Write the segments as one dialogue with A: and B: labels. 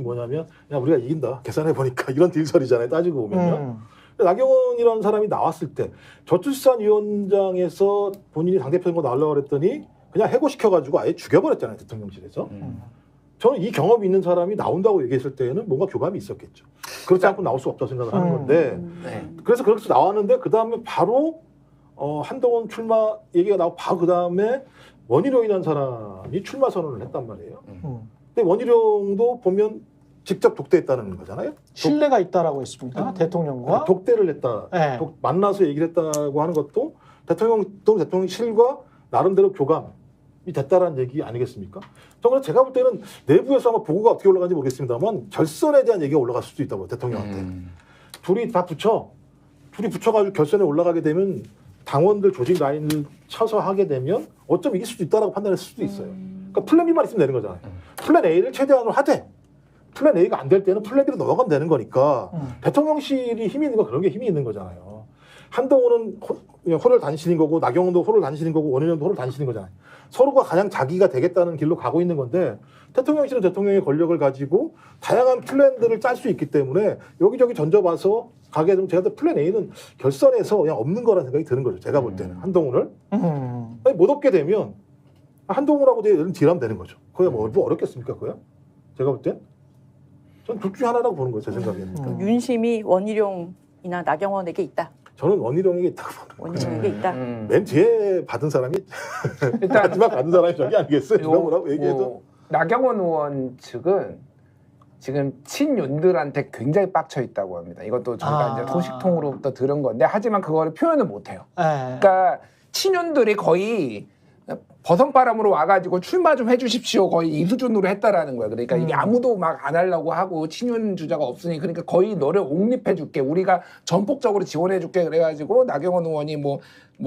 A: 뭐냐면 그냥 우리가 이긴다. 계산해 보니까 이런 딜설이잖아요. 따지고 보면요. 나경원이라는 사람이 나왔을 때 저출산위원장에서 본인이 당대표인 거 나오려고 그랬더니 그냥 해고시켜가지고 아예 죽여버렸잖아요. 대통령실에서. 저는 이 경험이 있는 사람이 나온다고 얘기했을 때에는 뭔가 교감이 있었겠죠. 그렇지 않고 나올 수 없다고 생각을 하는 건데 그래서 그렇게 나왔는데 그 다음에 바로 한동훈 출마 얘기가 나오고 바로 그 다음에 원희룡이라는 사람이 출마 선언을 했단 말이에요. 근데 원희룡도 보면 직접 독대했다는 거잖아요.
B: 신뢰가 있다라고 했습니다. 대통령과
A: 독대를 했다.
B: 네.
A: 만나서 얘기를 했다고 하는 것도 대통령실과 나름대로 교감이 됐다라는 얘기 아니겠습니까? 저는 제가 볼 때는 내부에서 아마 보고가 어떻게 올라가는지 모르겠습니다만 결선에 대한 얘기가 올라갈 수도 있다고 대통령한테. 둘이 붙여가지고 결선에 올라가게 되면 당원들 조직 라인을 쳐서 하게 되면 어쩜 이길 수도 있다라고 판단했을 수도 있어요. 그러니까 플랜 B만 있으면 되는 거잖아요. 플랜 A를 최대한으로 하되 플랜 A가 안 될 때는 플랜 B로 넘어가면 되는 거니까 대통령실이 힘이 있는 거 그런 게 힘이 있는 거잖아요. 한동훈은 호를 단신인 거고 나경원도 호를 단신인 거고 원희룡도 호를 단신인 거잖아요. 서로가 가장 자기가 되겠다는 길로 가고 있는 건데 대통령실은 대통령의 권력을 가지고 다양한 플랜들을 짤 수 있기 때문에 여기저기 던져봐서 가게 되면 제가 플랜 A는 결선에서 그냥 없는 거라는 생각이 드는 거죠. 제가 볼 때는 한동훈을 아니, 못 얻게 되면 한동훈하고 딜하면 되는 거죠. 그게 뭐 어렵겠습니까? 그거야? 제가 볼 땐 전 둘 중에 하나라고 보는 거예요. 제 생각에는.
C: 윤심이 원희룡이나 나경원에게 있다.
A: 저는 원희룡에게 있다고 보는 거예요.
C: 원희룡에게 있다.
A: 맨 뒤에 받은 사람이
D: 일단
A: 마지막 받은 사람이 저기 아니겠어요? 누가 뭐라고 얘기해도.
D: 나경원 의원 측은 지금 친윤들한테 굉장히 빡쳐 있다고 합니다. 이것도 저희가 이제 소식통으로부터 들은 건데 하지만 그거를 표현을 못 해요. 그러니까 친윤들이 거의 버선바람으로 와가지고 출마 좀 해주십시오. 거의 이 수준으로 했다라는 거야. 그러니까 이게 아무도 막 안 하려고 하고 친윤 주자가 없으니 그러니까 거의 너를 옹립해줄게. 우리가 전폭적으로 지원해줄게. 그래가지고 나경원 의원이 뭐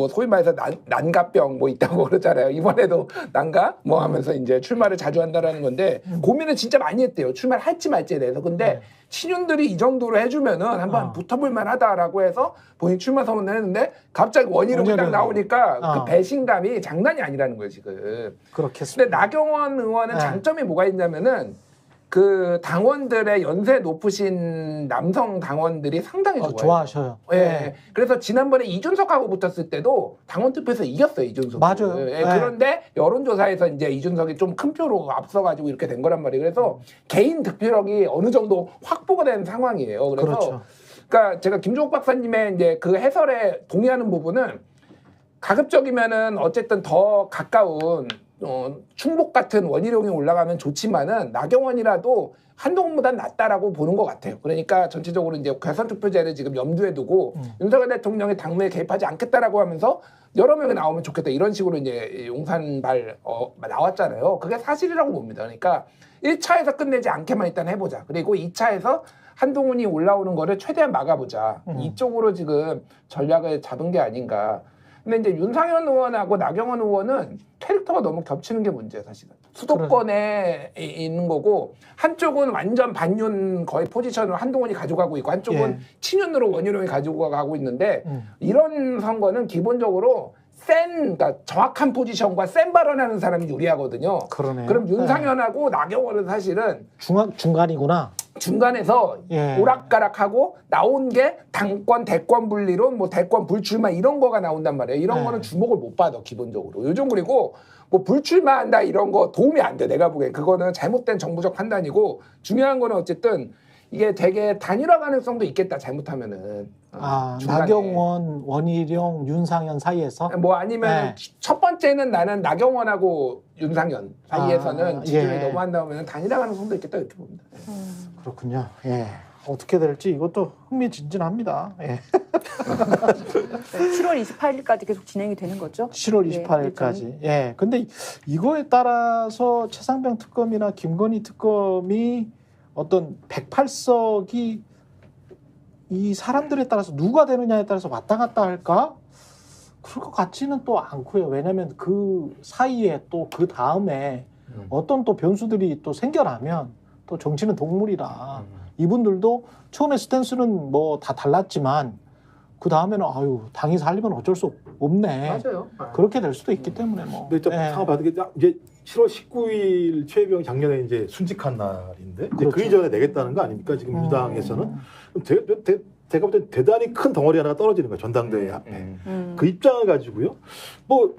D: 소위 말해서 난가병 뭐 있다고 그러잖아요. 이번에도 난가 뭐 하면서 이제 출마를 자주 한다라는 건데 고민을 진짜 많이 했대요. 출마를 할지 말지에 대해서. 근데 친윤들이 이 정도로 해주면은 한번 붙어볼 만하다라고 해서 본인 출마 선언을 했는데 갑자기 원희룡이 딱 나오니까 그 배신감이 장난이 아니라는 거예요 지금.
B: 그렇겠습니다.
D: 근데 나경원 의원은 장점이 뭐가 있냐면은 그 당원들의 연세 높으신 남성 당원들이 상당히 좋아해요.
B: 좋아하셔요.
D: 예. 그래서 지난번에 이준석하고 붙었을 때도 당원 투표에서 이겼어요, 이준석.
B: 맞아요.
D: 예. 그런데 여론조사에서 이제 이준석이 좀 큰 표로 앞서가지고 이렇게 된 거란 말이에요. 그래서 개인 득표력이 어느 정도 확보가 된 상황이에요. 그래서
B: 그렇죠.
D: 그러니까 제가 김종욱 박사님의 이제 그 해설에 동의하는 부분은 가급적이면은 어쨌든 더 가까운 충북 같은 원희룡이 올라가면 좋지만은 나경원이라도 한동훈보단 낫다라고 보는 것 같아요. 그러니까 전체적으로 이제 결선투표제를 지금 염두에 두고 윤석열 대통령의 당무에 개입하지 않겠다라고 하면서 여러 명이 나오면 좋겠다 이런 식으로 이제 용산발 나왔잖아요. 그게 사실이라고 봅니다. 그러니까 1차에서 끝내지 않게만 일단 해보자. 그리고 2차에서 한동훈이 올라오는 거를 최대한 막아보자. 이쪽으로 지금 전략을 잡은 게 아닌가. 근데 이제 윤상현 의원하고 나경원 의원은 캐릭터가 너무 겹치는 게 문제예요, 사실은. 수도권에 있는 거고 한쪽은 완전 반윤 거의 포지션으로 한동훈이 가져가고 있고 한쪽은 친윤으로 원희룡이 가지고 가고 있는데 이런 선거는 기본적으로 그러니까 정확한 포지션과 센 발언하는 사람이 유리하거든요.
B: 그러네요.
D: 그럼 윤상현하고 나경원은 사실은
B: 중간이구나.
D: 중간에서 오락가락하고 나온 게 당권 대권 분리론 뭐 대권 불출마 이런 거가 나온단 말이에요. 이런 거는 주목을 못 받아 기본적으로. 요즘 그리고 뭐 불출마한다 이런 거 도움이 안 돼. 내가 보기엔 그거는 잘못된 정부적 판단이고 중요한 거는 어쨌든 이게 되게 단일화 가능성도 있겠다 잘못하면은.
B: 나경원, 원희룡, 윤상현 사이에서
D: 뭐 아니면 첫 번째는 나는 나경원하고 윤상현 사이에서는 지지율이 너무 한다면 단일화 가능성도 있겠다 이렇게 봅니다.
B: 그렇군요. 예. 어떻게 될지 이것도 흥미진진합니다. 예.
C: 7월 28일까지 계속 진행이 되는 거죠?
B: 7월 28일까지. 예. 근데 이거에 따라서 최상병 특검이나 김건희 특검이 어떤 108석이 이 사람들에 따라서 누가 되느냐에 따라서 왔다 갔다 할까? 그럴 것 같지는 또 않고요. 왜냐하면 그 사이에 또 그 다음에 어떤 또 변수들이 또 생겨나면 또 정치는 동물이라 이분들도 처음에 스탠스는 뭐 다 달랐지만 그 다음에는 아유 당이 살리면 어쩔 수 없네.
D: 맞아요.
B: 그렇게 될 수도 있기 때문에 뭐.
A: 근데 일단
B: 예.
A: 상황 받은 게 이제 7월 19일 최혜병 작년에 이제 순직한 날인데 이제
B: 그렇죠.
A: 그 이전에 내겠다는 거 아닙니까? 지금 민주당에서는 그럼 제가 볼 때 대단히 큰 덩어리 하나가 떨어지는 거예요. 전당대회 앞에. 그 입장을 가지고요. 뭐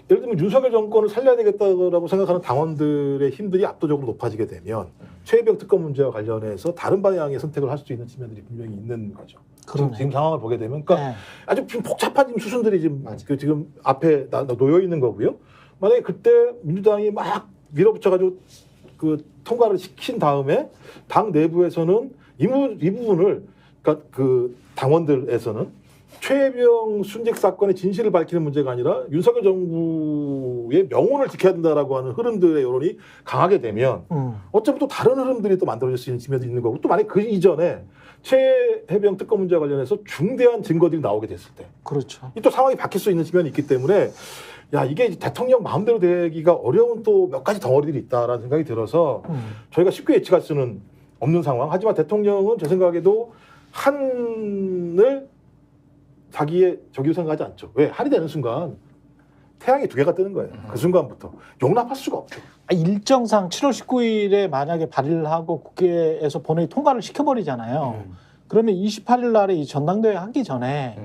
A: 예를 들면 윤석열 정권을 살려야 되겠다고 생각하는 당원들의 힘들이 압도적으로 높아지게 되면 최혜병 특검 문제와 관련해서 다른 방향의 선택을 할 수 있는 측면들이 분명히 있는 거죠.
B: 그러네.
A: 지금 상황을 보게 되면, 그러니까
B: 예.
A: 아주 지금 복잡한 지금 수순들이 지금,
D: 맞아.
A: 지금 앞에 놓여 있는 거고요. 만약에 그때 민주당이 막 밀어붙여가지고 그 통과를 시킨 다음에 당 내부에서는 이 부분을 그러니까 그 당원들에서는 최혜병 순직 사건의 진실을 밝히는 문제가 아니라 윤석열 정부의 명운을 지켜야 된다라고 하는 흐름들의 여론이 강하게 되면 어쩌면 또 다른 흐름들이 또 만들어질 수 있는 측면도 있는 거고 또 만약 그 이전에 최혜병 특검 문제와 관련해서 중대한 증거들이 나오게 됐을 때
B: 그렇죠.
A: 이 또 상황이 바뀔 수 있는 측면이 있기 때문에 야 이게 대통령 마음대로 되기가 어려운 또 몇 가지 덩어리들이 있다라는 생각이 들어서 저희가 쉽게 예측할 수는 없는 상황. 하지만 대통령은 제 생각에도 한을 자기의 저기로 생각하지 않죠. 왜? 한이 되는 순간 태양이 두 개가 뜨는 거예요. 그 순간부터 용납할 수가 없죠.
B: 일정상 7월 19일에 만약에 발의를 하고 국회에서 본회의 통과를 시켜버리잖아요. 그러면 28일 날에 이 전당대회 하기 전에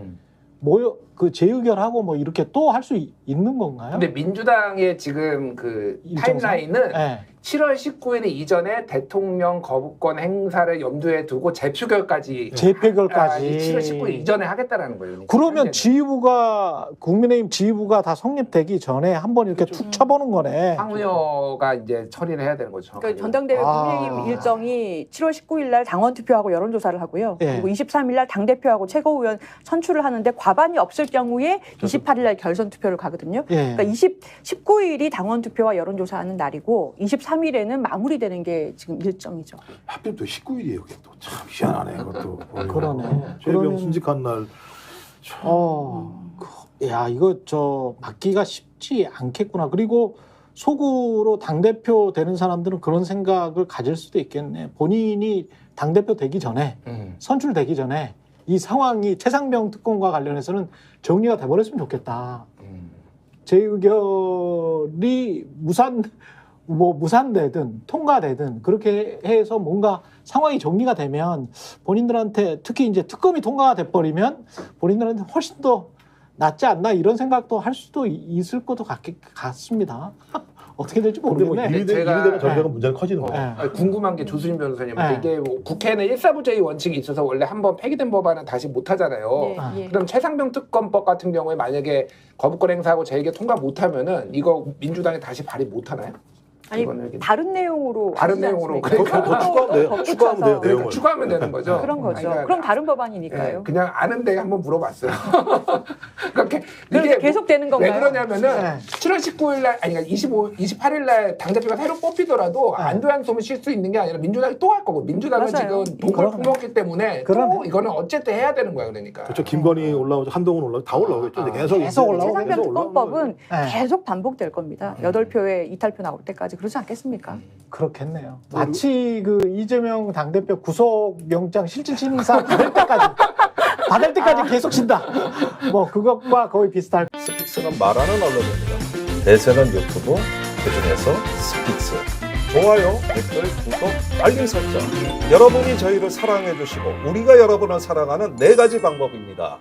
B: 모여 그 재의결하고 뭐 이렇게 또 할 수 있는 건가요?
D: 근데 민주당의 지금 그
B: 일정상?
D: 타임라인은
B: 네.
D: 7월 19일 이전에 대통령 거부권 행사를 염두에 두고 재표결까지
B: 재표결까지.
D: 7월 19일 이전에 하겠다라는 거예요.
B: 그러면 지휘부가 국민의힘 지휘부가 다 성립되기 전에 한번 이렇게 툭 쳐보는 거네.
D: 황우여가 이제 처리를 해야 되는 거죠.
C: 그러니까 전당대회 국민의힘 일정이 7월 19일 날 당원 투표하고 여론조사를 하고요.
B: 예.
C: 그리고 23일 날 당대표하고 최고위원 선출을 하는데 과반이 없을 경우에 28일 날 결선 투표를 가거든요.
B: 예.
C: 그러니까 19일이 당원 투표와 여론조사하는 날이고 23일에는 마무리되는 게 지금 일정이죠.
A: 하필 또 19일이에요. 그게 또 참 희한하네. 그것도.
B: 그러네.
A: 최혜병
B: 그러면-
A: 순직한 날.
B: 야 이거 저 받기가 쉽지 않겠구나. 그리고 속으로 당 대표 되는 사람들은 그런 생각을 가질 수도 있겠네. 본인이 당 대표 되기 전에 선출되기 전에 이 상황이 최상병 특검과 관련해서는 정리가 돼버렸으면 좋겠다. 재의결이 무산되든 통과되든 그렇게 해서 뭔가 상황이 정리가 되면 본인들한테 특히 이제 특검이 통과가 돼버리면 본인들한테 훨씬 더 낫지 않나 이런 생각도 할 수도 있을 것도 같습니다. 어떻게 될지
A: 근데 뭐
B: 모르겠네.
A: 일이 되면
D: 제가-
A: 저희가 문제는 커지는 거죠.
B: 네.
D: 아니, 궁금한 게 조수진 변호사님한테
B: 네.
D: 이게 뭐 국회는 일사부재의 원칙이 있어서 원래 한번 폐기된 법안은 다시 못 하잖아요.
C: 예.
D: 그럼 최상병 특검법 같은 경우에 만약에 거부권 행사하고 재의결 통과 못하면은 이거 민주당이 다시 발의 못 하나요?
C: 아니
D: 이거는
C: 다른 내용으로
D: 다른
C: 하시지
D: 내용으로
C: 않습니까?
A: 더 추가하면 돼요.
C: 덧붙여서.
A: 추가하면 돼요.
D: 그러니까
A: 내용을.
D: 추가하면 되는 거죠.
C: 그런 거죠.
D: 그러니까
C: 그럼 다른 법안이니까요.
D: 예, 그냥 아는데 한번 물어봤어요. 그렇게
C: 그래서
D: 이게
C: 계속 되는
D: 왜
C: 건가요?
D: 그러냐면은
B: 네.
D: 7월 19일 날 아니 그러니까 28일 날 당대표가 새로 뽑히더라도
B: 네.
D: 안도한 소문 쉴 수 있는 게 아니라 민주당이 또 할 거고 민주당은
C: 맞아요.
D: 지금 돈을
B: 그러네.
D: 품었기 때문에
B: 그러네.
D: 또 이거는 어쨌든 해야 되는 거야 그러니까.
A: 그렇죠. 김건희 올라오죠. 한동훈 올라오죠. 다 올라오겠죠. 이제 계속
B: 계속
A: 이제
B: 올라오고
C: 최상병
A: 계속 올라오는
C: 특검법은
B: 거예요. 네.
C: 계속 반복될 겁니다. 8표의 이탈표 나올 때까지 그러지 않겠습니까?
B: 그렇겠네요. 마치 그 이재명 당대표 구속영장 실질심사 받을 때까지 계속 친다. 뭐 그것과 거의 비슷할.
E: 스픽스는 말하는 언론입니다. 대세는 유튜브, 그중에서 스픽스. 좋아요, 댓글, 구독, 알림 설정. 여러분이 저희를 사랑해 주시고 우리가 여러분을 사랑하는 4가지 방법입니다.